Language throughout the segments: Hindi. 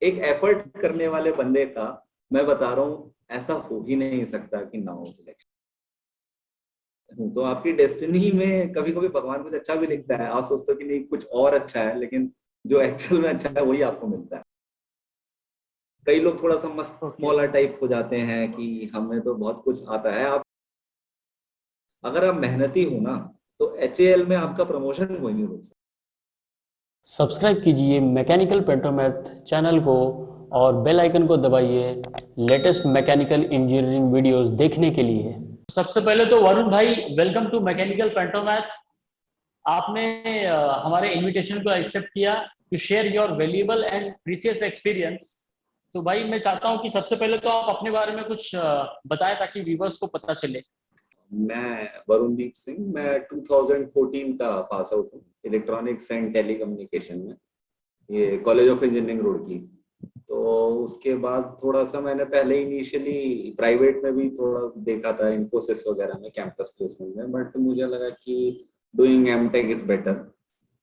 एक एफर्ट करने वाले बंदे का मैं बता रहा हूँ ऐसा हो ही नहीं सकता कि ना हो सिलेक्शन। तो आपकी डेस्टिनी में कभी कभी भगवान कुछ अच्छा भी लिखता है, आप सोचते हो कि नहीं कुछ और अच्छा है, लेकिन जो एक्चुअल में अच्छा है वही आपको मिलता है। कई लोग थोड़ा सा मस्त मौला टाइप हो जाते हैं कि हमें तो बहुत कुछ आता है। आप अगर आप मेहनती हो ना तो HAL में आपका प्रमोशन कोई नहीं रोक सकता। सब्सक्राइब कीजिए मैकेनिकल पेंटोमैथ चैनल को और बेल आइकन को दबाइए लेटेस्ट मैकेनिकल इंजीनियरिंग वीडियोस देखने के लिए। सबसे पहले तो वरुण भाई, वेलकम टू मैकेनिकल पेंटोमैथ। आपने हमारे इनविटेशन को एक्सेप्ट किया to share your valuable and precious experience. तो भाई मैं चाहता हूं कि सबसे पहले तो आप अपने बारे में कुछ बताएं ताकि व्यूवर्स को पता चले। मैं वरुणदीप सिंह, मैं 2014 का पास आउट हूँ इलेक्ट्रॉनिक्स एंड टेलीकम्युनिकेशन में, ये कॉलेज ऑफ इंजीनियरिंग रुड़की। तो उसके बाद थोड़ा सा मैंने पहले इनिशियली प्राइवेट में भी थोड़ा देखा था, इन्फोसिस वगैरह में कैंपस प्लेसमेंट में, बट मुझे लगा कि डूइंग एमटेक इज बेटर।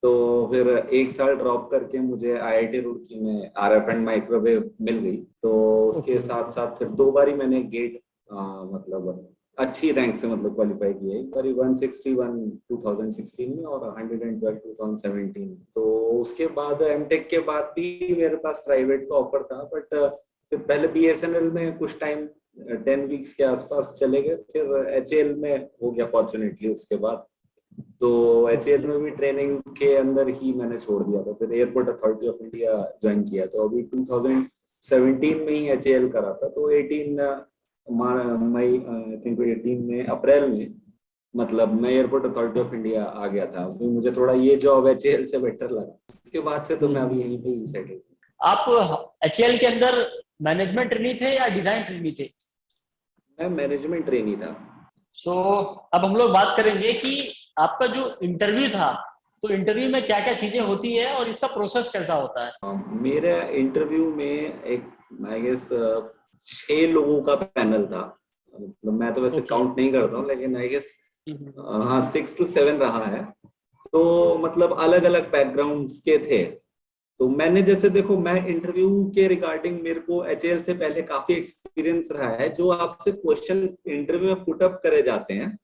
तो फिर एक साल ड्रॉप करके मुझे IIT रुड़की में RF एंड माइक्रोवेव मिल गई। तो उसके साथ साथ फिर 2 बारी मैंने गेट मतलब अच्छी रैंक से मतलब क्वालिफाई किया, एक बार 161 2016 में और 112 2017। तो उसके बाद एमटेक के बाद भी मेरे पास प्राइवेट का ऑफर था, बट फिर पहले BSNL में कुछ टाइम 10 वीक्स के आसपास चले गए, फिर HAL में हो गया फॉर्चुनेटली उसके बाद। तो HAL में भी ट्रेनिंग के अंदर ही मैंने छोड़ दिया था, फिर airport authority of India join किया। तो अभी 2017 में ही HAL करा था, तो 18 मई आई थिंक 18 में अप्रैल में मतलब मैं एयरपोर्ट अथॉरिटी ऑफ इंडिया आ गया था। फिर मुझे थोड़ा ये जॉब HAL से बेटर लगा, उसके बाद से तो मैं अभी यहीं पे ही सेटल। आप HAL के अंदर मैनेजमेंट ट्रेनी थे या डिजाइन ट्रेनी थे? मैं मैनेजमेंट ट्रेनी था। सो अब हम लोग बात करेंगे कि आपका जो इंटरव्यू था, तो इंटरव्यू में क्या क्या चीजें होती है और इसका प्रोसेस कैसा होता है? मेरे इंटरव्यू में एक आई गेस 6 लोगों का पैनल था। मतलब मैं तो वैसे काउंट नहीं करता हूँ, लेकिन आई गेस हाँ 6 to 7 रहा है। तो मतलब अलग अलग बैकग्राउंड्स के थे। तो मैंने जैसे देखो, मैं इंटरव्यू के रिगार्डिंग मेरे को HAL से पहले काफी एक्सपीरियंस रहा है। जो आपसे क्वेश्चन इंटरव्यू में पुट अप करे जाते हैं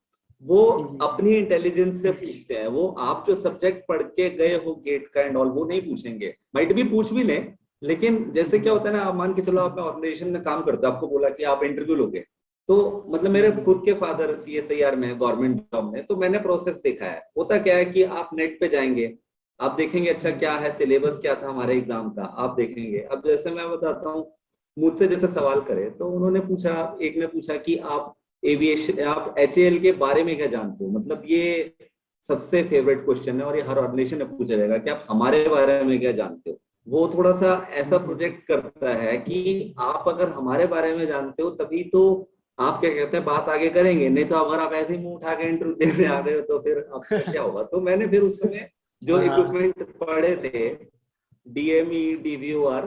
वो अपनी इंटेलिजेंस से पूछते हैं। वो आप जो सब्जेक्ट पढ़ के गए हो गेट का एंड ऑल वो नहीं पूछेंगे, माइट भी पूछ भी लें। लेकिन जैसे क्या होता है ना, आप मान के चलो आप ऑर्गेनाइजेशन में काम करते हो, आपको बोला कि आप इंटरव्यू लोगे, तो मतलब मेरे खुद के फादर CSIR में गवर्नमेंट जॉब में, तो मैंने प्रोसेस देखा है। होता क्या है कि आप नेट पे जाएंगे, आप देखेंगे अच्छा क्या है सिलेबस, क्या था हमारे एग्जाम का, आप देखेंगे। अब जैसे मैं बताता हूँ, मुझसे जैसे सवाल करे तो उन्होंने पूछा, एक ने पूछा कि आप एविएशन, आप HAL के बारे में क्या जानते हो। मतलब ये सबसे फेवरेट क्वेश्चन है और ये हर ऑर्गेनाइजेशन में पूछा जाएगा कि आप हमारे बारे में क्या जानते हो। वो थोड़ा सा ऐसा प्रोजेक्ट करता है कि आप अगर हमारे बारे में जानते हो तभी तो आप क्या कहते हैं बात आगे करेंगे, नहीं तो अगर आप ऐसे ही मुंह उठा के इंटरव्यू देने आ गए हो तो फिर आपका क्या होगा। तो मैंने फिर उस समय जो इक्विपमेंट पढ़े थे, DME DVOR,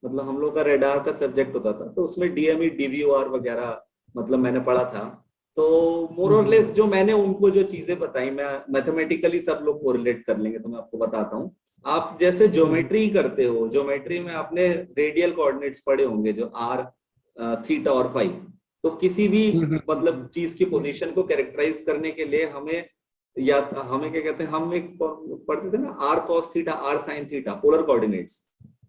मतलब हम लोग का रेडार का सब्जेक्ट होता था, तो उसमें DME DVOR वगैरह मतलब मैंने पढ़ा था। तो मोर और लेस जो मैंने उनको जो चीजें बताई, मैं मैथमेटिकली सब लोग कोरिलेट कर लेंगे, तो मैं आपको बताता हूँ। आप जैसे ज्योमेट्री करते हो, ज्योमेट्री में आपने रेडियल कोऑर्डिनेट्स पढ़े होंगे, जो R थीटा और फाई। तो किसी भी मतलब चीज की पोजीशन को कैरेक्टराइज करने के लिए हमें, या हमें क्या कहते हैं, हम एक पढ़ते थे ना, R cos theta R sin theta, polar coordinates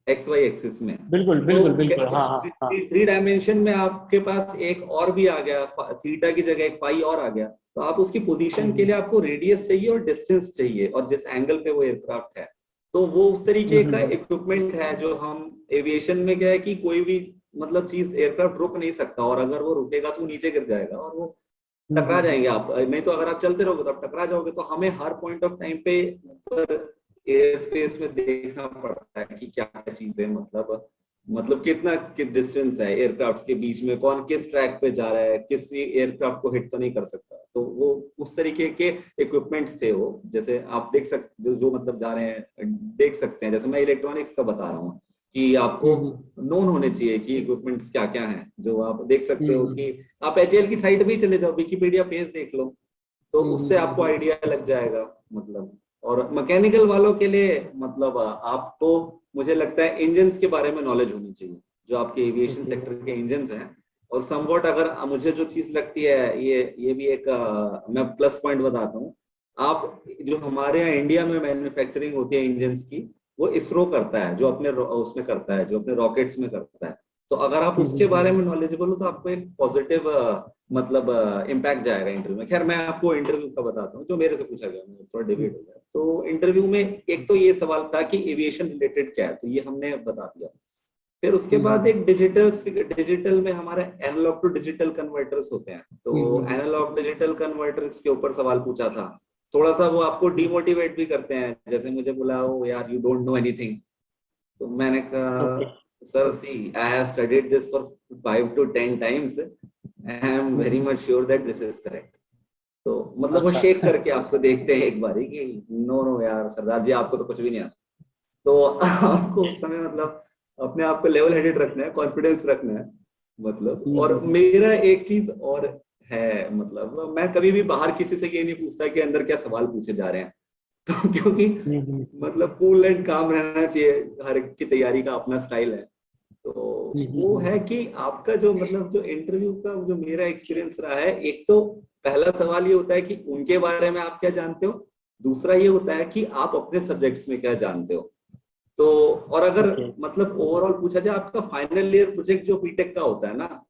XY axis में। बिल्कुल तो बिल्कुल बिल्कुल, हाँ हाँ हाँ। 3 डायमेंशन में आपके पास एक और भी आ गया, थीटा की जगह एक फाई और आ गया। तो आप उसकी पोजीशन के लिए आपको रेडियस चाहिए और डिस्टेंस चाहिए और जिस एंगल पे वो एयरक्राफ्ट है। तो वो उस तरीके का इक्विपमेंट है जो हम एविएशन में, क्या है कि कोई भी मतलब चीज एयरक्राफ्ट रुक नहीं सकता, और अगर वो रुकेगा तो नीचे गिर जाएगा और वो टकरा जाएंगे आप, नहीं तो अगर आप चलते रहोगे तो आप टकरा जाओगे। तो हमें हर पॉइंट ऑफ टाइम पे एयर स्पेस में देखना पड़ता है कि क्या क्या चीजें मतलब कितना डिस्टेंस है एयरक्राफ्ट के बीच में, कौन किस ट्रैक पे जा रहा है, किसी एयरक्राफ्ट को हिट तो नहीं कर सकता। तो वो उस तरीके के इक्विपमेंट्स थे वो, जैसे आप देख सकते जो मतलब जा रहे हैं देख सकते हैं। जैसे मैं इलेक्ट्रॉनिक्स का बता रहा हूँ कि आपको नोन होने चाहिए कि इक्विपमेंट्स क्या क्या हैं, जो आप देख सकते हो कि आप HAL की साइट भी चले जाओ, विकिपीडिया पेज देख लो, तो उससे आपको आइडिया लग जाएगा। मतलब और मैकेनिकल वालों के लिए मतलब आपको मुझे लगता है इंजन्स के बारे में नॉलेज होनी चाहिए, जो आपके एविएशन सेक्टर के इंजन्स हैं। और समवॉट अगर मुझे जो चीज लगती है, ये भी एक मैं प्लस पॉइंट बताता हूँ। आप जो हमारे यहाँ इंडिया में मैन्युफैक्चरिंग होती है इंजन्स की, वो इसरो करता है, जो अपने उसमें करता है, जो अपने रॉकेट्स में करता है। तो अगर आप उसके बारे में नॉलेजेबल हो तो आपको एक पॉजिटिव मतलब इम्पैक्ट जाएगा इंटरव्यू में। खैर मैं आपको इंटरव्यू का बताता हूँ जो मेरे से पूछा गया, थोड़ा डिबेट हो गया। तो इंटरव्यू में एक तो ये सवाल था कि एविएशन रिलेटेड क्या है, तो ये हमने बता दिया। फिर उसके बाद एक डिजिटल में हमारे एनालॉग टू डिजिटल कन्वर्टर्स होते हैं, तो एनालॉग डिजिटल कन्वर्टर्स के ऊपर सवाल पूछा था। थोड़ा सा वो आपको डिमोटिवेट भी करते हैं, जैसे मुझे बोला हो यार यू डोंट नो एनीथिंग, तो मैंने कहा sir see I have studied this for 5 to 10 times, I am very much sure that this is correct. तो मतलब वो शेक करके आपको देखते हैं एक बारी कि नो नो यार सरदार जी आपको तो कुछ भी नहीं आता। तो आपको उस समय मतलब अपने आप को लेवल हेडेड रखना है, कॉन्फिडेंस रखना है मतलब। और मेरा एक चीज और है, मतलब मैं कभी भी बाहर किसी से ये नहीं पूछता कि अंदर क्या सवाल पूछे जा रहे हैं, तो क्योंकि मतलब कूल एंड काम रहना चाहिए, हर एक की तैयारी का अपना स्टाइल है। तो वो है कि आपका जो मतलब जो इंटरव्यू का जो मेरा एक्सपीरियंस रहा है, एक तो पहला सवाल ये होता है कि उनके बारे में आप क्या जानते हो, दूसरा ये होता है कि आप अपने सब्जेक्ट्स में क्या जानते हो। तो और अगर मतलब ओवरऑल पूछा जाए, आपका फाइनल ईयर प्रोजेक्ट जो बीटेक का होता है ना,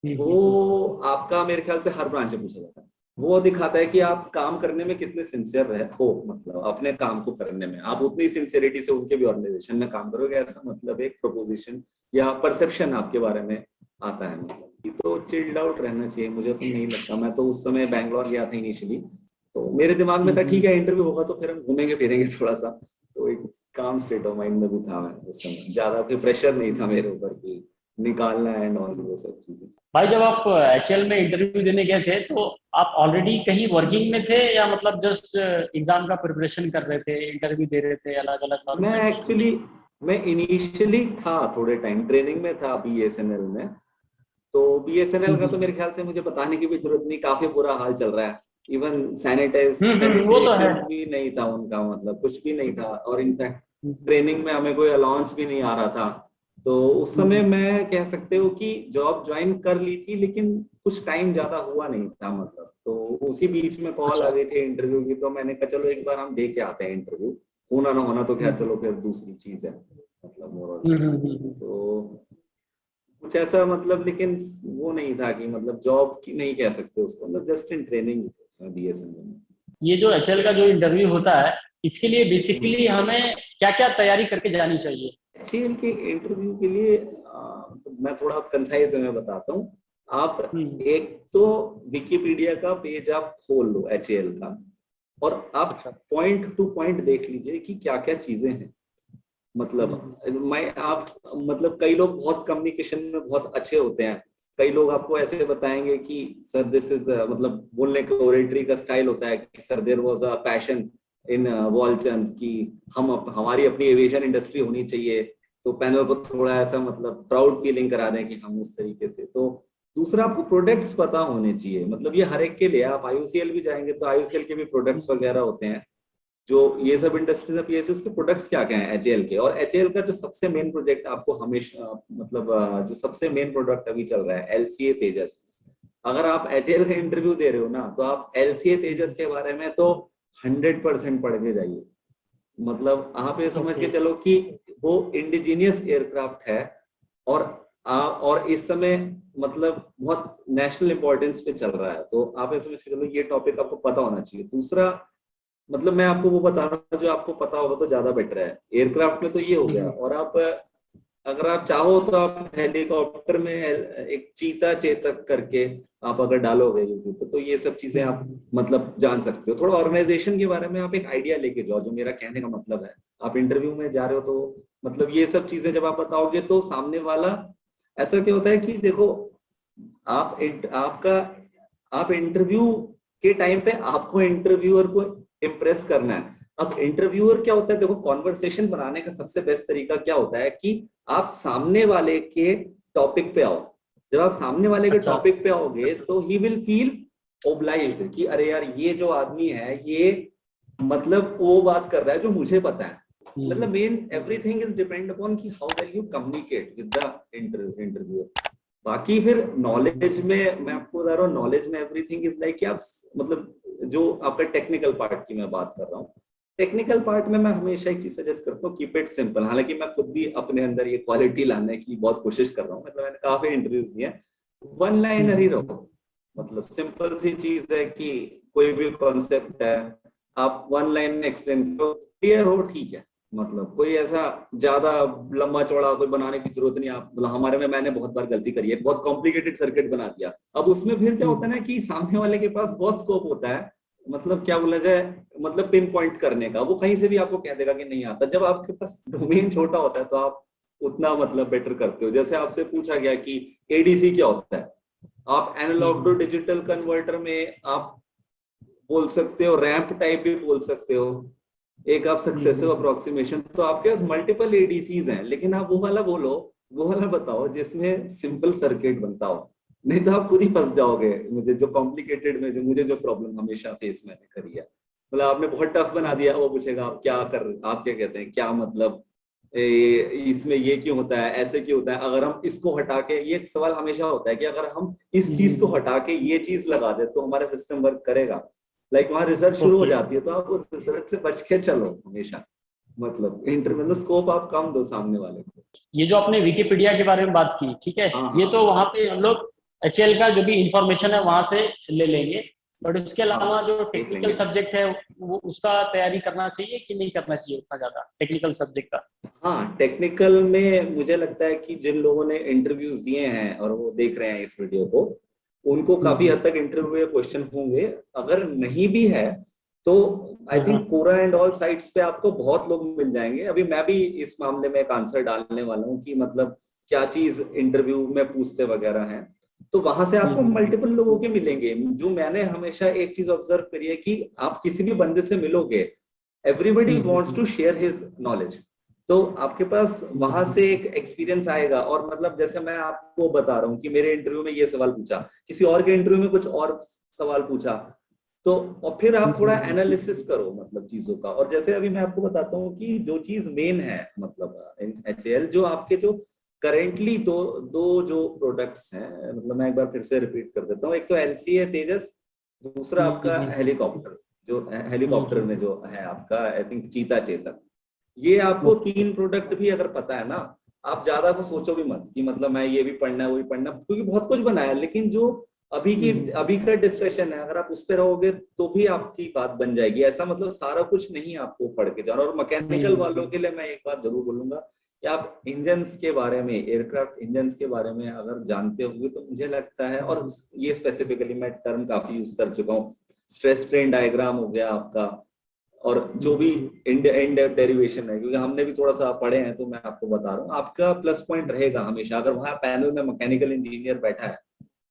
वो आपका मेरे ख्याल से हर ब्रांच में पूछा जाता है। वो दिखाता है कि आप काम करने में कितने सिंसियर रहे हो, मतलब अपने काम को करने में आप उतनी सिंसियरिटी से उनके भी ऑर्गेनाइजेशन में काम करोगे, ऐसा मतलब एक प्रोपोजिशन या परसेप्शन आपके बारे में आता है। मतलब तो चिल्ड आउट रहना चाहिए, मुझे तो नहीं लगता। मैं तो उस समय बैंगलोर गया था इनिशियली, तो मेरे दिमाग में था ठीक है इंटरव्यू होगा तो फिर हम घूमेंगे फिरेंगे थोड़ा सा, तो एक काम स्टेट ऑफ माइंड में भी था मैं उस समय, ज्यादा कोई प्रेशर नहीं था मेरे ऊपर कि निकालना है और वो सब चीजें। भाई जब आप एचएल में इंटरव्यू देने गए थे तो आप ऑलरेडी कहीं वर्किंग में थे या मतलब जस्ट एग्जाम का प्रिपरेशन कर रहे थे, इंटरव्यू दे रहे थे अलग अलग ऑर्गेनाइजेशन में? मैं इनिशियली था, थोड़े टाइम ट्रेनिंग में था बीएसएनएल में। तो बीएसएनएल का तो मेरे ख्याल से मुझे बताने की भी जरूरत नहीं, काफी बुरा हाल चल रहा है। इवन वो तो है। सैनिटेशन भी नहीं था उनका, मतलब कुछ भी नहीं था। और इनफैक्ट ट्रेनिंग में हमें कोई अलाउंस भी नहीं आ रहा था। तो उस समय मैं कह सकते हो कि जॉब ज्वाइन कर ली थी, लेकिन कुछ टाइम ज्यादा हुआ नहीं था मतलब। तो उसी बीच में कॉल आ गई थी इंटरव्यू की, तो मैंने कहा चलो एक बार हम दे के आते हैं इंटरव्यू, होना ना होना तो खैर चलो फिर दूसरी चीज है मतलब मोरल। तो कुछ ऐसा मतलब, लेकिन वो नहीं था कि मतलब जॉब की नहीं कह सकते उसको, मतलब जस्ट इन ट्रेनिंग बीएसएनएल में। ये जो एचएल का जो इंटरव्यू होता है, इसके लिए बेसिकली हमें क्या क्या तैयारी करके जानी चाहिए? एचएएल के इंटरव्यू के लिए मैं थोड़ा कंसाइज में बताता हूँ। आप एक तो विकिपीडिया का पेज आप खोल लो एचएएल का, और आप पॉइंट टू पॉइंट देख लीजिए कि क्या क्या चीजें हैं। मतलब आप मतलब कई लोग बहुत कम्युनिकेशन में बहुत अच्छे होते हैं, कई लोग आपको ऐसे बताएंगे कि सर दिस इज मतलब बोलने का ओरेटरी का स्टाइल होता है कि sir there was a passion in Walchand की हमारी अपनी एविएशन इंडस्ट्री होनी चाहिए। तो पैनल को थोड़ा ऐसा मतलब प्राउड फीलिंग करा दें कि हम उस तरीके से। तो दूसरा आपको प्रोडक्ट्स पता होने चाहिए, मतलब ये हर एक के लिए। आप आईयूसीएल भी जाएंगे तो आईयूसीएल के भी प्रोडक्ट्स वगैरह होते हैं, जो ये सब इंडस्ट्रीज है पीएसयू, उसके प्रोडक्ट्स क्या क्या हैं एचएएल के। और एचएएल का जो सबसे मेन प्रोजेक्ट आपको हमेशा मतलब जो सबसे मेन प्रोडक्ट अभी चल रहा है एलसीए तेजस। अगर आप एचएएल का इंटरव्यू दे रहे हो ना, तो आप एलसीए तेजस के बारे में तो 100% पढ़ के जाइए। मतलब आप ये समझ के चलो कि वो इंडिजीनियस एयरक्राफ्ट है, और इस समय मतलब बहुत नेशनल इंपॉर्टेंस पे चल रहा है। तो आप ये समझ के चलो ये टॉपिक आपको पता होना चाहिए। दूसरा मतलब मैं आपको वो बता रहा हूँ जो आपको पता होगा तो ज्यादा बेटर है। एयरक्राफ्ट में तो ये हो गया, और आप अगर आप चाहो तो आप हेलीकॉप्टर में एक चीता चेतक करके आप अगर डालोगे यूट्यूब पे, तो ये सब चीजें आप मतलब जान सकते हो। थोड़ा ऑर्गेनाइजेशन के बारे में आप एक आइडिया लेके जाओ, जो मेरा कहने का मतलब है। आप इंटरव्यू में जा रहे हो तो मतलब ये सब चीजें जब आप बताओगे तो सामने वाला, ऐसा क्या होता है कि देखो आप इंटरव्यू के टाइम पे आपको इंटरव्यूअर को इम्प्रेस करना है। अब इंटरव्यूअर क्या होता है, देखो कॉन्वर्सेशन बनाने का सबसे बेस्ट तरीका क्या होता है कि आप सामने वाले के टॉपिक पे आओ। जब आप सामने वाले के टॉपिक पे आओगे तो ही विल फील ओब्लाइज्ड कि अरे यार ये जो आदमी है ये मतलब वो बात कर रहा है जो मुझे पता है। मतलब main everything is depend upon कि how well you communicate with the interviewer. बाकी फिर नॉलेज में मैं आपको बता रहा हूँ, नॉलेज में एवरीथिंग इज लाइक कि आप मतलब जो आपका टेक्निकल पार्ट की मैं बात कर रहा हूँ, टेक्निकल पार्ट में मैं हमेशा एक चीज सजेस्ट करता हूँ, कीप इट सिंपल। हालांकि मैं खुद भी अपने अंदर ये क्वालिटी लाने की बहुत कोशिश कर रहा हूँ, मतलब मैंने काफी इंटरव्यूज दिए, वन लाइनर ही रहो। मतलब सिंपल सी चीज है कि कोई भी कॉन्सेप्ट है आप वन लाइन में एक्सप्लेन करो, क्लियर हो, ठीक है। मतलब कोई ऐसा ज्यादा लंबा चौड़ा कोई बनाने की जरूरत नहीं। आप मतलब हमारे में मैंने बहुत बार गलती करी है, बहुत कॉम्प्लिकेटेड सर्किट बना दिया। अब उसमें फिर क्या होता है ना कि सामने वाले के पास बहुत स्कोप होता है, मतलब क्या बोला जाए, मतलब पिन पॉइंट करने का। वो कहीं से भी आपको कह देगा कि नहीं आता। जब आपके पास डोमेन छोटा होता है तो आप उतना मतलब बेटर करते हो। जैसे आपसे पूछा गया कि एडीसी क्या होता है, आप एनालॉग टू डिजिटल कन्वर्टर में आप बोल सकते हो, रैंप टाइप भी बोल सकते हो, एक आप सक्सेसिव अप्रोक्सीमेशन। तो आपके पास मल्टीपल एडीसीज हैं, लेकिन आप वो वाला बोलो, वो वाला बताओ जिसमें सिंपल सर्किट बनता हो। नहीं तो आप खुद ही फंस जाओगे। मुझे जो कॉम्प्लिकेटेड में मुझे जो प्रॉब्लम हमेशा फेस मैंने करी है, मतलब आपने बहुत टफ बना दिया, वो पूछेगा आप क्या कर, आप क्या कहते हैं, क्या मतलब इसमें ये क्यों होता है, ऐसे क्यों होता है, अगर हम इसको हटा के, ये एक सवाल हमेशा होता है कि अगर हम इस चीज को हटा के ये चीज लगा दे तो हमारा सिस्टम वर्क करेगा। लाइक वहां रिसर्च शुरू हो जाती है, तो आप उस रिसर्च से बच के चलो हमेशा। मतलब मतलब स्कोप आप कम दो सामने वाले को। ये जो आपने विकिपीडिया के बारे में बात की, ठीक है, हाँ ये हाँ तो वहां पे हम लोग एचएल का जो भी इंफॉर्मेशन है वहां से ले लेंगे, बट उसके हाँ, अलावा जो देख टेक्निकल लेंगे। सब्जेक्ट है वो उसका तैयारी करना चाहिए कि नहीं करना चाहिए उतना ज्यादा टेक्निकल सब्जेक्ट का? हाँ, टेक्निकल में मुझे लगता है कि जिन लोगों ने इंटरव्यूज दिए हैं और वो देख रहे हैं इस वीडियो को, उनको काफी हद तक इंटरव्यू या क्वेश्चन होंगे। अगर नहीं भी है तो I think Quora and all sites पे आपको बहुत लोग मिल जाएंगे। अभी मैं भी इस मामले में एक आंसर डालने वाला हूँ कि मतलब क्या चीज इंटरव्यू में पूछते वगैरह हैं, तो वहां से आपको मल्टीपल लोगों के मिलेंगे। जो मैंने हमेशा एक चीज ऑब्जर्व करी है कि आप किसी भी बंदे से मिलोगे, everybody wants to share his knowledge. तो आपके पास वहां से एक एक्सपीरियंस आएगा। और मतलब जैसे मैं आपको बता रहा हूँ कि मेरे इंटरव्यू में ये सवाल पूछा, किसी और के इंटरव्यू में कुछ और सवाल पूछा, तो और फिर आप थोड़ा एनालिसिस करो मतलब चीजों का। और जैसे अभी मैं आपको बताता हूँ कि जो चीज मेन है मतलब एचएल, जो आपके जो करेंटली दो दो जो प्रोडक्ट्स हैं, मतलब मैं एक बार फिर से रिपीट कर देता हूँ। एक तो एलसी है तेजस, दूसरा आपका हेलीकॉप्टर, जो हेलीकॉप्टर में जो है आपका आई थिंक चीता चेतक। ये आपको तीन प्रोडक्ट भी अगर पता है ना, आप ज्यादा को सोचो भी मत कि मतलब मैं ये भी पढ़ना है वो भी पढ़ना, क्योंकि बहुत कुछ बना है। लेकिन जो अभी का डिस्कशन है, अगर आप उस पे रहोगे तो भी आपकी बात बन जाएगी। ऐसा मतलब सारा कुछ नहीं आपको पढ़ के जाना। और मैकेनिकल वालों के लिए मैं एक बात जरूर बोलूंगा कि आप इंजन्स के बारे में, एयरक्राफ्ट इंजन्स के बारे में अगर जानते होंगे तो मुझे लगता है, और ये स्पेसिफिकली मैं टर्म काफी यूज कर चुका हूँ, स्ट्रेस स्ट्रेन डायग्राम हो गया आपका, और जो भी एंड डेरिवेशन है, क्योंकि हमने भी थोड़ा सा पढ़े हैं, तो मैं आपको बता रहा हूँ, आपका प्लस पॉइंट रहेगा हमेशा। अगर वहां पैनल में मैकेनिकल इंजीनियर बैठा है,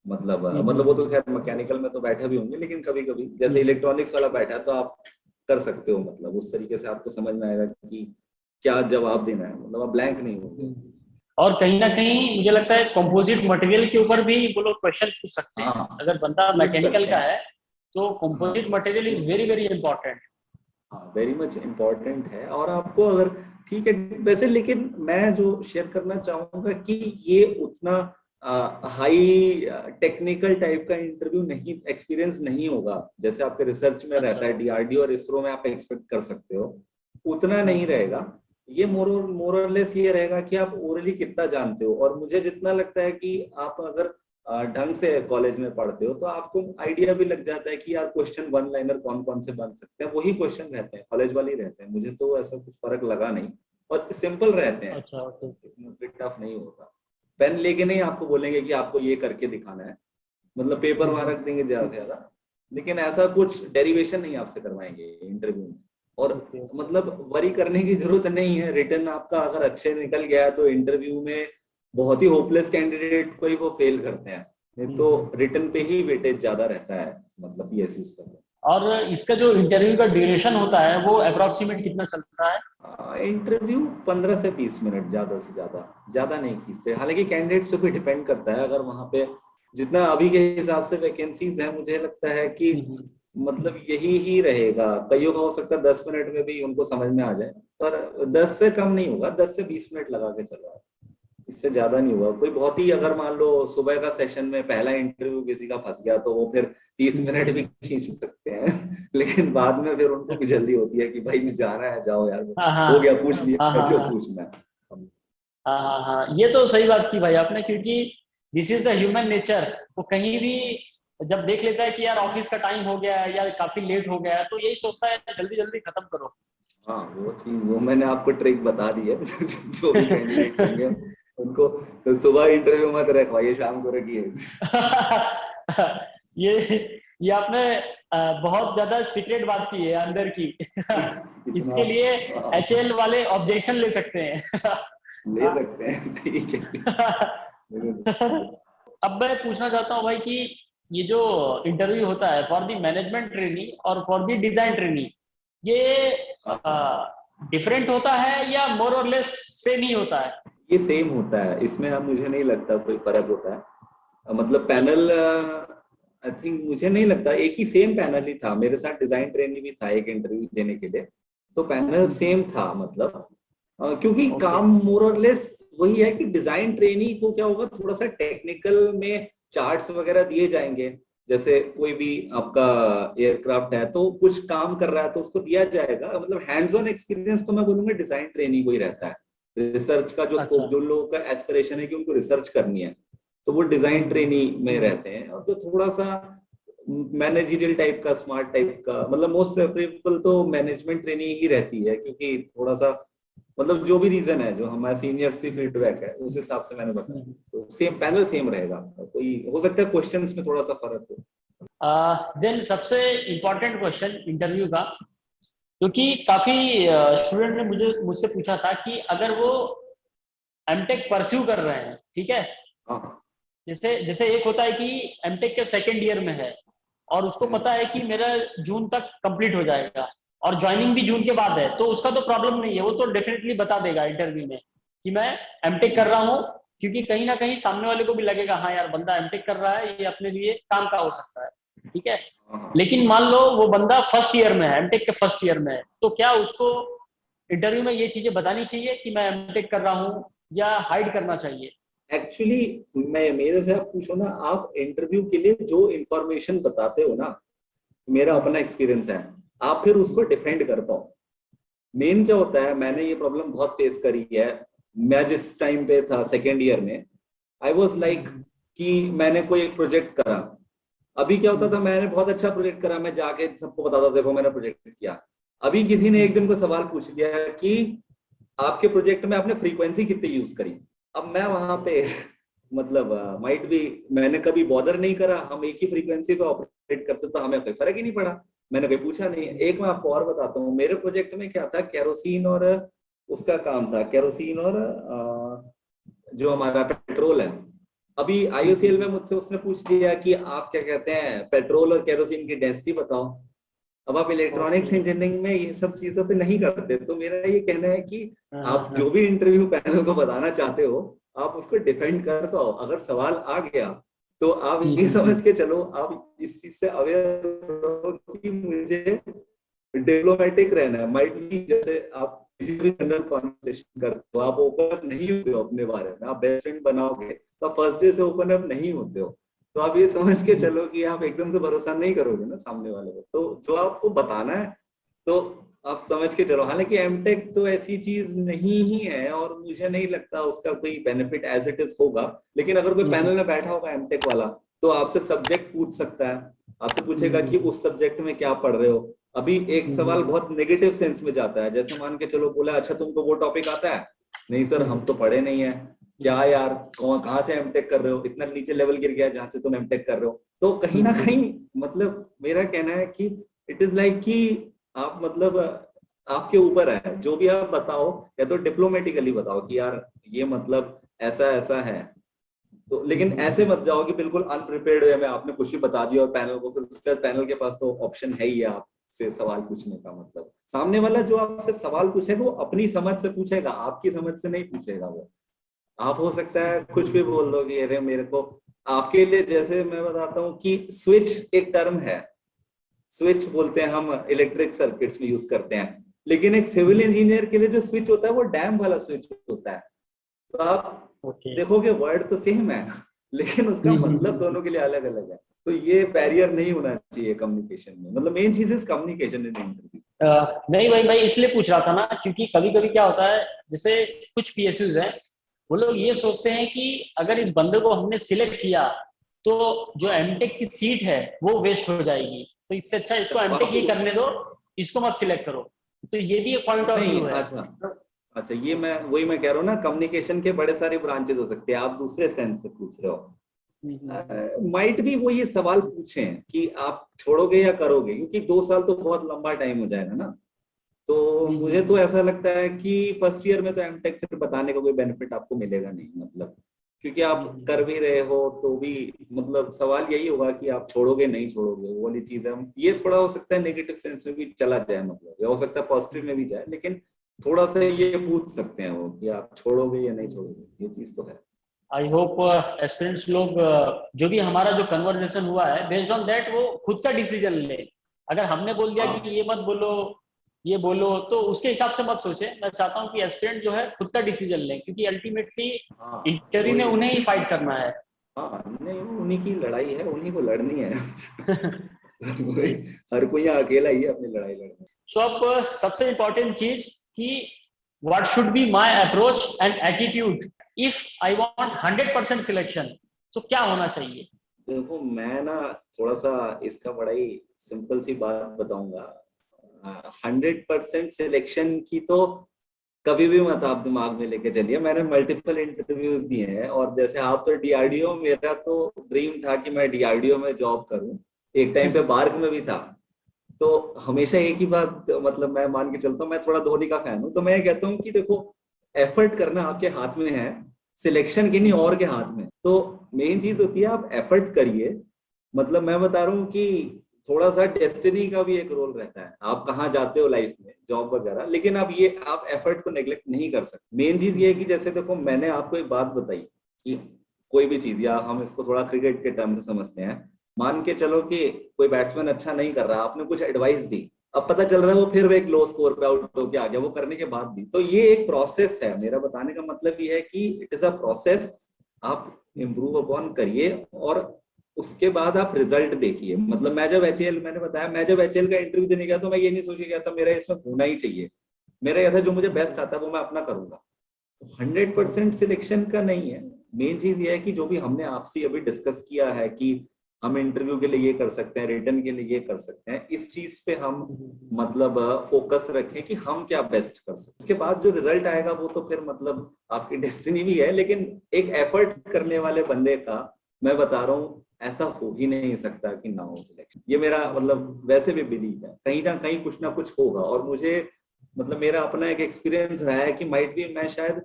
मतलब वो तो खैर मैकेनिकल में तो बैठे भी होंगे, लेकिन कभी कभी जैसे इलेक्ट्रॉनिक्स वाला बैठा है तो आप कर सकते हो। मतलब उस तरीके से आपको समझ में आएगा कि क्या जवाब देना है, मतलब आप ब्लैंक नहीं होंगे। और कहीं ना कहीं मुझे लगता है कंपोजिट मटेरियल के ऊपर भी वो लोग क्वेश्चन पूछ सकते हैं। हाँ, अगर बंदा पूछ मैकेनिकल सकते का हैं। है तो हाँ, कंपोजिट मटेरियल इज पूछ वेरी सकते वेरी हैं। इंपॉर्टेंट। हाँ, वेरी मच इम्पोर्टेंट है। और आपको अगर ठीक है वैसे, लेकिन मैं जो शेयर करना चाहूंगा कि ये उतना हाई टेक्निकल टाइप का इंटरव्यू नहीं, एक्सपीरियंस नहीं होगा जैसे आपके रिसर्च में रहता है, डीआरडीओ और इसरो में आप एक्सपेक्ट कर सकते हो, उतना नहीं रहेगा। ये मोरलेस ये रहेगा कि आप ओरली कितना जानते हो। और मुझे जितना लगता है कि आप अगर ढंग से कॉलेज में पढ़ते हो तो आपको आइडिया भी लग जाता है कि यार क्वेश्चन वन लाइनर कौन कौन से बन सकते हैं। वही क्वेश्चन रहते हैं, कॉलेज वाले ही रहते हैं, मुझे तो ऐसा कुछ फर्क लगा नहीं। और सिंपल रहते हैं, अच्छा, इतना टफ नहीं होता। पेन लेके नहीं आपको बोलेंगे कि आपको ये करके दिखाना है, मतलब पेपर वहां रख देंगे ज्यादा से ज्यादा, लेकिन ऐसा कुछ डेरिवेशन नहीं आपसे करवाएंगे इंटरव्यू में। और मतलब वरी करने की जरूरत नहीं है। रिटर्न आपका अगर अच्छे निकल गया है तो इंटरव्यू में बहुत ही होपलेस कैंडिडेट को ही वो फेल करते हैं, नहीं तो रिटर्न पे ही वेटेज ज्यादा रहता है मतलब पीएसयू का। और इसका जो इंटरव्यू का ड्यूरेशन होता है वो अप्रोक्सीमेट कितना चलता है? इंटरव्यू 15 से 20 मिनट, ज्यादा से ज्यादा नहीं खींचते। हालांकि कैंडिडेट्स पे भी डिपेंड करता है। अगर वहां पे जितना अभी के हिसाब से वैकेंसीज है, मुझे लगता है कि मतलब यही ही रहेगा। कईयों का हो सकता है 10 मिनट में भी उनको समझ में आ जाए, पर 10 से कम नहीं होगा, 10 से 20 मिनट लगा के चलो, इससे ज्यादा नहीं हुआ। कोई बहुत ही, अगर मान लो सुबह का सेशन में पहला इंटरव्यू किसी का फंस गया तो वो फिर 30 मिनट भी खींच सकते हैं लेकिन बाद में फिर उनको भी जल्दी होती है कि भाई जा रहा है, जाओ यार, हाँ हाँ हो गया, पूछ हाँ लिया हाँ जो हाँ पूछना है। हाँ हाँ हाँ, ये तो सही बात की भाई आपने, क्योंकि this is the human nature. वो कहीं भी जब देख लेता है कि यार ऑफिस का टाइम हो गया है या काफी लेट हो गया है, तो यही सोचता है जल्दी जल्दी खत्म करो। हाँ, वो चीज, वो मैंने आपको ट्रिक बता दी है जो भी कैंडिडेट्स होंगे उनको, तो सुबह इंटरव्यू मत रखवाइए, शाम को रखिए। ये ये आपने बहुत ज्यादा सीक्रेट बात की है अंदर की। इतना, इसके लिए हाँ, एचएल वाले ऑब्जेक्शन ले सकते हैं। ले सकते हैं, ठीक है। अब मैं पूछना चाहता हूँ भाई कि ये जो इंटरव्यू होता है फॉर द मैनेजमेंट ट्रेनिंग और फॉर द डिजाइन ट्रेनिंग, ये डिफरेंट होता है या मोर और लेस सेम ही होता है? ये सेम होता है, इसमें अब मुझे नहीं लगता कोई फर्क होता है। मतलब पैनल, आई थिंक, मुझे नहीं लगता, एक ही सेम पैनल ही था, मेरे साथ डिजाइन ट्रेनिंग भी था एक इंटरव्यू देने के लिए, तो पैनल सेम था। मतलब क्योंकि ओके। काम मोर और लेस वही है कि डिजाइन ट्रेनी को क्या होगा, थोड़ा सा टेक्निकल में चार्ट्स वगैरह दिए जाएंगे। जैसे कोई भी आपका एयरक्राफ्ट है तो कुछ काम कर रहा है तो उसको दिया जाएगा, मतलब हैंड्स ऑन एक्सपीरियंस तो मैं बोलूंगा डिजाइन ट्रेनी को ही रहता है। रिसर्च का जो अच्छा। स्कोप, जो लोगों का एस्पिरेशन है कि उनको रिसर्च करनी है, तो वो डिजाइन ट्रेनी में रहते हैं। और जो थोड़ा सा मैनेजरियल टाइप का, स्मार्ट टाइप का, मतलब मोस्ट प्रेफरेबल तो मैनेजमेंट ट्रेनिंग ही रहती है, क्योंकि थोड़ा सा, मतलब जो भी रीजन है, जो हमारा सीनियर से फीडबैक है उस हिसाब से मैंने बताया, तो सेम पैनल सेम रहेगा। कोई हो सकता है क्वेश्चंस में थोड़ा सा फर्क हो। देन सबसे इम्पोर्टेंट क्वेश्चन इंटरव्यू का, क्योंकि काफी स्टूडेंट ने मुझसे पूछा था कि अगर वो एमटेक परस्यू कर रहे हैं, ठीक है, हाँ, जैसे जैसे एक होता है कि एमटेक के सेकेंड ईयर में है और उसको पता है कि मेरा जून तक कंप्लीट हो जाएगा और ज्वाइनिंग भी जून के बाद है, तो उसका तो प्रॉब्लम नहीं है, वो तो डेफिनेटली बता देगा इंटरव्यू में कि मैं एमटेक कर रहा हूँ, क्योंकि कहीं ना कहीं सामने वाले को भी लगेगा हाँ यार बंदा एमटेक कर रहा है, ये अपने लिए काम का हो सकता है, ठीक है। हाँ, लेकिन मान लो वो बंदा फर्स्ट ईयर में है, एमटेक के फर्स्ट ईयर में है, तो क्या उसको इंटरव्यू में ये चीजें बतानी चाहिए कि मैं एमटेक कर रहा हूँ, या हाइड करना चाहिए? एक्चुअली मैं, मेरे से आप पूछो ना, आप इंटरव्यू के लिए जो इंफॉर्मेशन बताते हो ना, मेरा अपना एक्सपीरियंस है, आप फिर उसको डिफेंड कर पाओ। मेन क्या होता है, मैंने ये प्रॉब्लम बहुत फेस करी है। मैं जिस टाइम पे था सेकेंड ईयर में, आई वॉज लाइक कि मैंने कोई एक प्रोजेक्ट करा। अभी क्या होता था, मैंने बहुत अच्छा प्रोजेक्ट करा, मैं जाके सबको बताता था देखो मैंने प्रोजेक्ट किया। अभी किसी ने एक दिन को सवाल पूछ लिया कि आपके प्रोजेक्ट में आपने फ्रीक्वेंसी कितनी यूज करी। अब मैं वहां पे मतलब माइट भी, मैंने कभी बॉदर नहीं करा, हम एक ही फ्रीक्वेंसी पे ऑपरेट करते तो हमें कोई फर्क ही नहीं पड़ा, मैंने कभी पूछा नहीं। एक मैं आपको और बताता हूँ, मेरे प्रोजेक्ट में क्या था, केरोसिन और उसका काम था, केरोसिन और जो हमारा पेट्रोल है। अभी आईओसीएल में मुझसे उसने पूछ लिया कि आप क्या कहते हैं, पेट्रोल और केरोसिन की डेंसिटी बताओ। अब आप इलेक्ट्रॉनिक्स ओके। इंजीनियरिंग में ये सब चीजों पे नहीं करते, तो मेरा ये कहना है कि हाँ आप हाँ जो भी इंटरव्यू पैनल को बताना चाहते हो, आप उसको डिफेंड कर पाओ। अगर सवाल आ गया तो आप ये समझ के चलो, आप इस चीज से अवेयर हो कि मुझे डिप्लोमेटिक रहना है। माइट बी, जैसे आप किसी भी जनरल कॉन्वर्सेशन करते हो, आप ओपन नहीं होते हो अपने बारे में, आप बेस्ट फ्रेंड बनाओगे तो आप फर्स्ट डे से ओपन अप नहीं होते हो, तो आप ये समझ के चलो कि आप एकदम से भरोसा नहीं करोगे ना सामने वाले को, तो जो आपको बताना है तो आप समझ के चलो। हालांकि एमटेक तो ऐसी चीज नहीं ही है और मुझे नहीं लगता उसका कोई बेनिफिट एज इट इज होगा, लेकिन अगर कोई पैनल में बैठा होगा एमटेक वाला तो आपसे सब्जेक्ट पूछ सकता है, आपसे पूछेगा कि उस सब्जेक्ट में क्या पढ़ रहे हो। अभी एक सवाल बहुत नेगेटिव सेंस में जाता है, जैसे मान के चलो बोला अच्छा तुमको वो टॉपिक आता है, नहीं सर हम तो पढ़े नहीं है। क्या यार, कहाँ से एमटेक कर रहे हो, इतना नीचे लेवल गिर गया जहां से तुम एमटेक कर रहे हो। तो कहीं ना कहीं, मतलब मेरा कहना है कि इट इज लाइक कि आप, मतलब आपके ऊपर है, जो भी आप बताओ या तो डिप्लोमेटिकली बताओ कि यार ये मतलब ऐसा ऐसा है, तो लेकिन ऐसे मत जाओ कि बिल्कुल अनप्रिपेयर्ड वे में आपने कुछ ही बता दिया और पैनल को, फिर उसके बाद पैनल के पास तो ऑप्शन है ही है आपसे सवाल पूछने का। मतलब सामने वाला जो आपसे सवाल पूछेगा वो अपनी समझ से पूछेगा, आपकी समझ से नहीं पूछेगा वो। आप हो सकता है कुछ भी बोल दो कि अरे मेरे को, आपके लिए जैसे मैं बताता हूँ कि स्विच एक टर्म है, स्विच बोलते हैं हम इलेक्ट्रिक सर्किट्स में यूज करते हैं, लेकिन एक सिविल इंजीनियर के लिए जो स्विच होता है वो डैम वाला स्विच होता है। तो आप देखोगे वर्ड तो सेम है, लेकिन उसका मतलब दोनों के लिए अलग अलग है। तो ये बैरियर नहीं होना चाहिए कम्युनिकेशन में, मतलब मेन चीज इज कम्युनिकेशन इन इंटरव्यू। नहीं भाई, मैं इसलिए पूछ रहा था ना, क्योंकि कभी कभी क्या होता है, जैसे कुछ पीएसयूज हैं, वो लोग ये सोचते हैं कि अगर इस बंदे को हमने सिलेक्ट किया तो जो एमटेक की सीट है वो वेस्ट हो जाएगी, तो इससे अच्छा इसको एमटेक ही करने दो, इसको मत सिलेक्ट करो। तो ये भी एक पॉइंट ऑफ व्यू है। अच्छा, ये मैं कह रहा हूँ ना, कम्युनिकेशन के बड़े सारे ब्रांचेस हो सकते हैं, आप दूसरे सेंस से पूछ रहे हो। माइट भी वो ये सवाल पूछें कि आप छोड़ोगे या करोगे, क्योंकि 2 साल तो बहुत लंबा टाइम हो जाएगा ना। तो मुझे तो ऐसा लगता है कि फर्स्ट ईयर में तो एमटेक फिर बताने का कोई बेनिफिट आपको मिलेगा नहीं, मतलब क्योंकि आप कर भी रहे हो तो भी मतलब सवाल यही होगा कि आप छोड़ोगे नहीं छोड़ोगे, वो वाली चीज है। ये थोड़ा हो सकता है नेगेटिव सेंस में भी चला जाए, मतलब या हो सकता है पॉजिटिव में भी जाए, लेकिन थोड़ा सा ये पूछ सकते हैं वो कि आप छोड़ोगे या नहीं छोड़ोगे, ये चीज तो है। आई होप एस्पिरेंट्स लोग जो भी हमारा जो कन्वर्सेशन हुआ है, बेस्ड ऑन दैट वो खुद का डिसीजन ले। अगर हमने बोल दिया कि ये मत बोलो ये बोलो, तो उसके हिसाब से मत सोचे। मैं चाहता हूँ कि एस्पिरेंट जो है खुद का डिसीजन ले, क्योंकि अल्टीमेटली इंटरव्यू में उन्हें ही फाइट करना है। हाँ, नहीं, उन्हीं की लड़ाई है, उन्हीं को लड़नी है। हर कोई अकेला ही है अपनी लड़ाई लड़ना। सो अब सबसे इंपॉर्टेंट चीज कि what should be my approach and attitude if I want 100% selection, तो क्या होना चाहिए? देखो, मैं ना थोड़ा सा इसका बड़ा ही सिंपल सी बात बताऊंगा। 100% सिलेक्शन की तो कभी भी मत आप दिमाग में लेके चलिए। मैंने मल्टीपल इंटरव्यूज दिए हैं, और जैसे आप तो डीआरडीओ, मेरा तो ड्रीम था कि मैं डीआरडीओ में जॉब करूं, एक टाइम पे बार्क में भी था। तो हमेशा एक ही बात, मतलब मैं मान के चलता हूँ, मैं थोड़ा धोनी का फैन हूँ, तो मैं कहता हूँ कि देखो, एफर्ट करना आपके हाथ में है, सिलेक्शन किन्हीं और के हाथ में। तो मेन चीज होती है आप एफर्ट करिए। मतलब मैं बता रहा हूँ कि थोड़ा सा डेस्टिनी का भी एक रोल रहता है, आप कहाँ जाते हो लाइफ में, जॉब वगैरह, लेकिन आप एफर्ट को नेग्लेक्ट नहीं कर सकते। मेन चीज ये है कि जैसे देखो, मैंने आपको एक बात बताई कि कोई भी चीज, या हम इसको थोड़ा क्रिकेट के टर्म से समझते हैं, मान के चलो कि कोई बैट्समैन अच्छा नहीं कर रहा, आपने कुछ एडवाइस दी, अब पता चल रहा है वो फिर एक लो स्कोर पे आउट होके आ गया, वो करने के बाद भी। तो ये एक प्रोसेस है। मेरा बताने का मतलब ये है कि इट इज अ प्रोसेस, आप इम्प्रूव अपॉन करिए, और उसके बाद आप रिजल्ट देखिए। मतलब मैंने बताया, मैं जब एचएएल का इंटरव्यू देने गया तो मैं ये नहीं सोच के गया था मेरा इसमें होना ही चाहिए। मेरा यह था जो मुझे बेस्ट आता है वो मैं अपना करूंगा। 100% सिलेक्शन का नहीं है। मेन चीज ये है कि जो भी हमने आपसे अभी डिस्कस किया है कि हम इंटरव्यू के लिए ये कर सकते हैं, रिटर्न के लिए ये कर सकते हैं, इस चीज पे हम मतलब फोकस रखें कि हम क्या बेस्ट कर सकते हैं। उसके बाद जो रिजल्ट आएगा वो तो फिर मतलब आपकी डेस्टिनी भी है, लेकिन एक एफर्ट करने वाले बंदे का, मैं बता रहा हूँ, ऐसा हो ही नहीं सकता कि ना हो सिलेक्शन। ये मेरा मतलब वैसे भी बिलीव है, कहीं ना कहीं कुछ ना कुछ होगा। और मुझे मतलब मेरा अपना एक एक्सपीरियंस रहा है कि माइट भी मैं शायद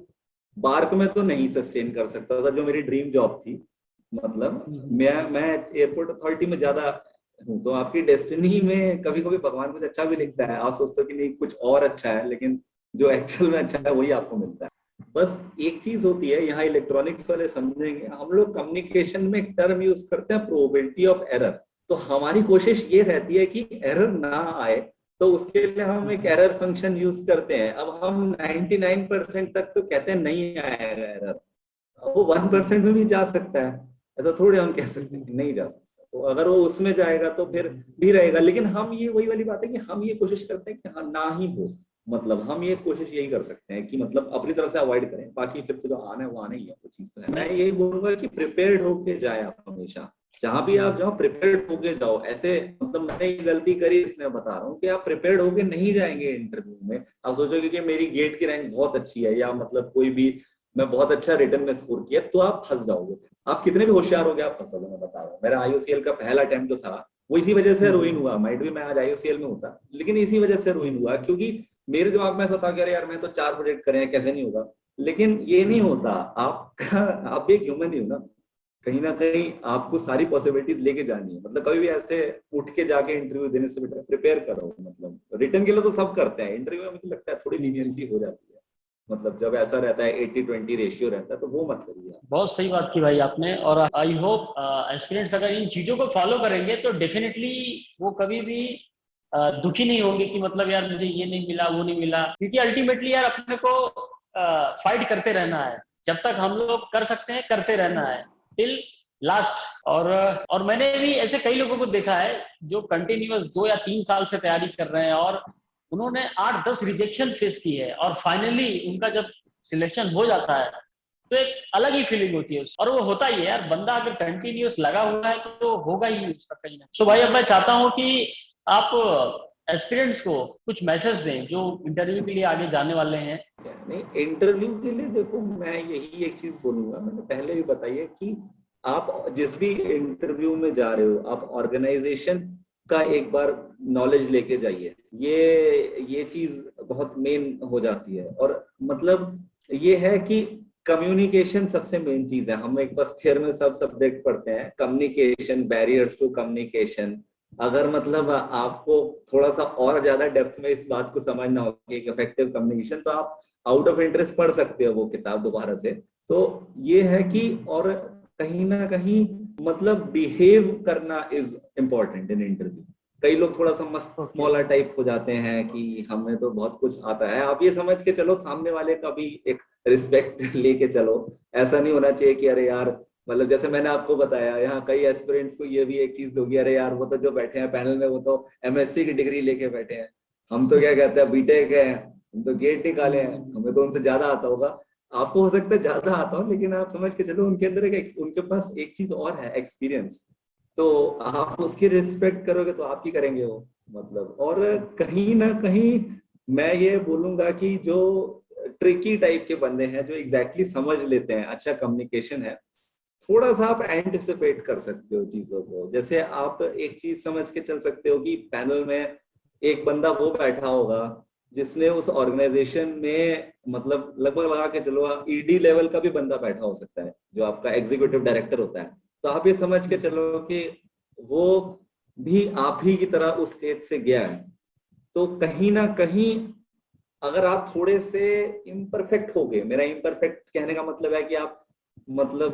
बार्क में तो नहीं सस्टेन कर सकता था, जो मेरी ड्रीम जॉब थी। मतलब मैं एयरपोर्ट अथॉरिटी में ज्यादा हूँ, तो आपकी डेस्टिनी में कभी कभी भगवान कुछ अच्छा भी लिखता है, आप सोचते हो कि नहीं कुछ और अच्छा है, लेकिन जो एक्चुअल में अच्छा है वही आपको मिलता है। बस एक चीज होती है, यहाँ इलेक्ट्रॉनिक्स वाले समझेंगे, हम लोग कम्युनिकेशन में एक टर्म यूज करते हैं, प्रोबेबिलिटी ऑफ एरर। तो हमारी कोशिश ये रहती है कि एरर ना आए, तो उसके लिए हम एक एरर फंक्शन यूज करते हैं। अब हम 99% तक तो कहते हैं नहीं आएगा एरर, वो 1% में भी जा सकता है, ऐसा थोड़ी हम कह सकते हैं कि नहीं जा सकता। तो अगर वो उसमें जाएगा तो फिर भी रहेगा, लेकिन हम ये वही वाली बात है कि हम ये कोशिश करते हैं कि हाँ ना ही हो। मतलब हम ये कोशिश यही कर सकते हैं कि मतलब अपनी तरफ से अवॉइड करें, बाकी फिर तो जो आना है वो आना ही है, वो चीज तो है। मैं यही बोलूंगा कि प्रिपेयर्ड होके जाए आप हमेशा, जहां भी आप जाओ प्रिपेयर्ड होके जाओ। ऐसे मतलब मैंने गलती करी, इसलिए बता रहा हूँ कि आप प्रिपेयर्ड होके नहीं जाएंगे इंटरव्यू में। आप सोचोगे कि मेरी गेट की रैंक बहुत अच्छी है, या मतलब कोई भी मैं बहुत अच्छा रिटर्न में स्कोर किया, तो आप फंस जाओगे। आप कितने भी होशियार हो गए आप फंसोगे। मैं बता रहा हूँ, मेरा आईओसीएल का पहला अटेम्प्ट जो था वो इसी वजह से रुइन हुआ। माइट भी मैं आज आईओसीएल में होता, लेकिन इसी वजह से रुइन हुआ, क्योंकि मेरे दिमाग में ऐसा था कि अरे यार मैं तो 4 प्रोजेक्ट करे, कैसे नहीं होगा। लेकिन ये नहीं होता, आप भी एक ह्यूमन ही हो ना कहीं आपको सारी पॉसिबिलिटीज लेके जानी है। मतलब कभी भी ऐसे उठ के जाके इंटरव्यू देने से बेटर प्रिपेयर करो। मतलब रिटर्न के लिए तो सब करते हैं, इंटरव्यू में मुझे लगता है थोड़ी लीनियंसी हो जाती है। मतलब जब ऐसा रहता है 80-20 रेशियो रहता है तो वो मत करिए। बहुत सही बात की भाई आपने, और आई होप एस्पिरेंट्स अगर इन चीजों को फॉलो करेंगे तो डेफिनेटली वो कभी भी दुखी नहीं होंगे कि मतलब यार मुझे ये नहीं मिला वो नहीं मिला, क्योंकि अल्टीमेटली यार अपने को फाइट करते रहना है, जब तक हम लोग कर सकते हैं करते रहना है टिल लास्ट। और मैंने भी ऐसे कई लोगों को देखा है जो कंटिन्यूअस 2 या 3 साल से तैयारी कर रहे हैं और उन्होंने 8-10 रिजेक्शन फेस की है, और फाइनली उनका जब सिलेक्शन हो जाता है तो एक अलग ही फीलिंग होती है और वो होता ही है यार, बंदा अगर कंटिन्यूअस लगा हुआ है तो होगा ही उसका कहीं ना। तो भाई अब मैं चाहता हूँ कि आप एस्पिरेंट्स को कुछ मैसेज दें जो इंटरव्यू के लिए आगे जाने वाले हैं। नहीं, इंटरव्यू के लिए देखो मैं यही एक चीज बोलूंगा, मैंने पहले भी बताइए कि आप जिस भी इंटरव्यू में जा रहे हो आप ऑर्गेनाइजेशन का एक बार नॉलेज लेके जाइए, ये चीज बहुत मेन हो जाती है। और मतलब ये है कि कम्युनिकेशन सबसे मेन चीज है। हम एक फर्स्ट ईयर में सब सब्जेक्ट पढ़ते हैं कम्युनिकेशन, बैरियर्स टू कम्युनिकेशन। अगर मतलब आपको थोड़ा सा और ज्यादा डेप्थ में इस बात को समझना हो कि इफेक्टिव कम्युनिकेशन, तो आप आउट ऑफ इंटरेस्ट पढ़ सकते हो वो किताब दोबारा से। तो ये है कि और कहीं ना कहीं मतलब बिहेव करना इज इम्पोर्टेंट इन इंटरव्यू। कई लोग थोड़ा सा मस्त मौला टाइप हो जाते हैं कि हमें तो बहुत कुछ आता है। आप ये समझ के चलो सामने वाले का भी एक रिस्पेक्ट लेके चलो। ऐसा नहीं होना चाहिए कि अरे यार, मतलब जैसे मैंने आपको बताया यहाँ कई एस्पिरेंट्स को ये भी एक चीज होगी, अरे यार वो तो जो बैठे हैं पैनल में वो तो एमएससी की डिग्री लेके बैठे हैं, हम तो क्या कहते हैं बीटेक है, हम तो गेट निकाले हैं, हमें तो उनसे ज्यादा आता होगा। आपको हो सकता है ज्यादा आता हो, लेकिन आप समझ के चलो उनके अंदर उनके पास एक चीज और है, एक्सपीरियंस। तो आप उसकी रिस्पेक्ट करोगे तो आप ही करेंगे वो, मतलब। और कहीं ना कहीं मैं ये बोलूंगा कि जो ट्रिकी टाइप के बंदे हैं जो एग्जैक्टली समझ लेते हैं अच्छा कम्युनिकेशन है, थोड़ा सा आप एंटिसिपेट कर सकते हो चीजों को। जैसे आप एक चीज समझ के चल सकते हो कि पैनल में एक बंदा वो बैठा होगा जिसने उस ऑर्गेनाइजेशन में मतलब लगभग लगा के चलो ईडी लेवल का भी बंदा बैठा हो सकता है जो आपका एग्जीक्यूटिव डायरेक्टर होता है। तो आप ये समझ के चलो कि वो भी आप ही की तरह उस स्टेज से गया है। तो कहीं ना कहीं अगर आप थोड़े से इम्परफेक्ट हो गए, मेरा इम्परफेक्ट कहने का मतलब है कि आप मतलब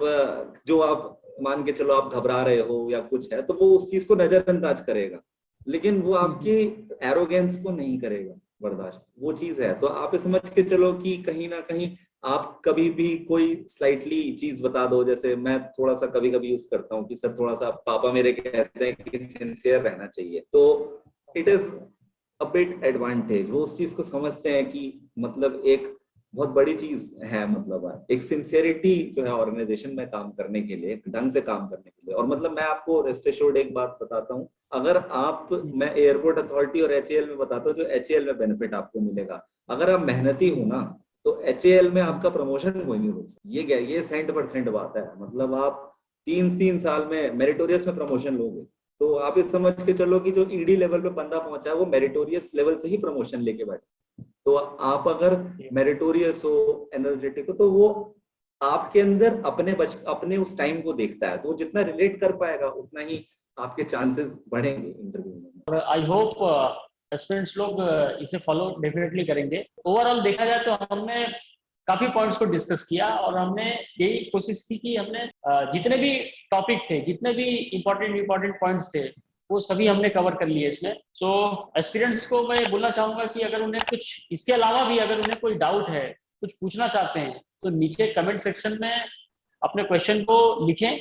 जो आप मान के चलो आप घबरा रहे हो या कुछ है तो वो उस चीज को नजरअंदाज करेगा, लेकिन वो आपकी एरोगेंस को नहीं करेगा बर्दाश्त। वो चीज है। तो आप समझ के चलो कि कहीं ना कहीं आप कभी भी कोई स्लाइटली चीज बता दो, जैसे मैं थोड़ा सा कभी कभी यूज करता हूँ कि सर थोड़ा सा पापा मेरे कहते हैं कि सिंसियर रहना चाहिए, तो it is a bit advantage. वो उस चीज को समझते हैं कि मतलब एक बहुत बड़ी चीज है, मतलब एक सिंसियरिटी जो है ऑर्गेनाइजेशन में काम करने के लिए, ढंग से काम करने के लिए। और मतलब मैं आपको रेस्ट एश्योर्ड एक बात बताता हूँ, अगर आप, मैं एयरपोर्ट अथॉरिटी और एचएएल में बताता हूँ, जो एचएएल में बेनिफिट आपको मिलेगा अगर आप मेहनती हो ना, तो एचएएल में आपका प्रमोशन कोई नहीं रोक सकता। ये 100% बात है। मतलब आप 3 साल में मेरिटोरियस में प्रमोशन लोगे। तो आप इस समझ के चलो कि जो ईडी लेवल पे बंदा पहुंचा है वो मेरिटोरियस लेवल से ही प्रमोशन लेके बैठे। तो आप अगर मेरिटोरियस हो, एनर्जेटिक हो, तो वो आपके अंदर अपने उस टाइम को देखता है, तो वो जितना रिलेट कर पाएगा उतना ही आपके चांसेस बढ़ेंगे इंटरव्यू में। और आई होप एस्पिरेंट्स लोग इसे फॉलो डेफिनेटली करेंगे। ओवरऑल देखा जाए तो हमने काफी पॉइंट्स को डिस्कस किया और हमने यही कोशिश की कि हमने जितने भी टॉपिक थे, जितने भी इंपॉर्टेंट पॉइंट्स थे, वो सभी हमने कवर कर लिए इसमें। सो एस्पिरेंट्स को मैं बोलना चाहूंगा कि अगर उन्हें कुछ इसके अलावा भी अगर उन्हें कोई डाउट है, कुछ पूछना चाहते हैं, तो नीचे कमेंट सेक्शन में अपने क्वेश्चन को लिखें।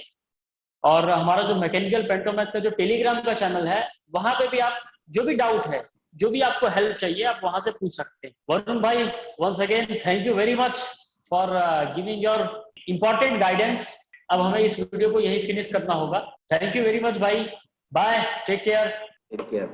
और हमारा जो मैकेनिकल पेंटोमैथ का जो टेलीग्राम का चैनल है, वहां पे भी आप जो भी डाउट है, जो भी आपको हेल्प चाहिए, आप वहां से पूछ सकते हैं। वरुण भाई, once again thank you very much for giving your important guidance. अब हमें इस वीडियो को यहीं फिनिश करना होगा। थैंक यू वेरी मच भाई, बाय, टेक केयर।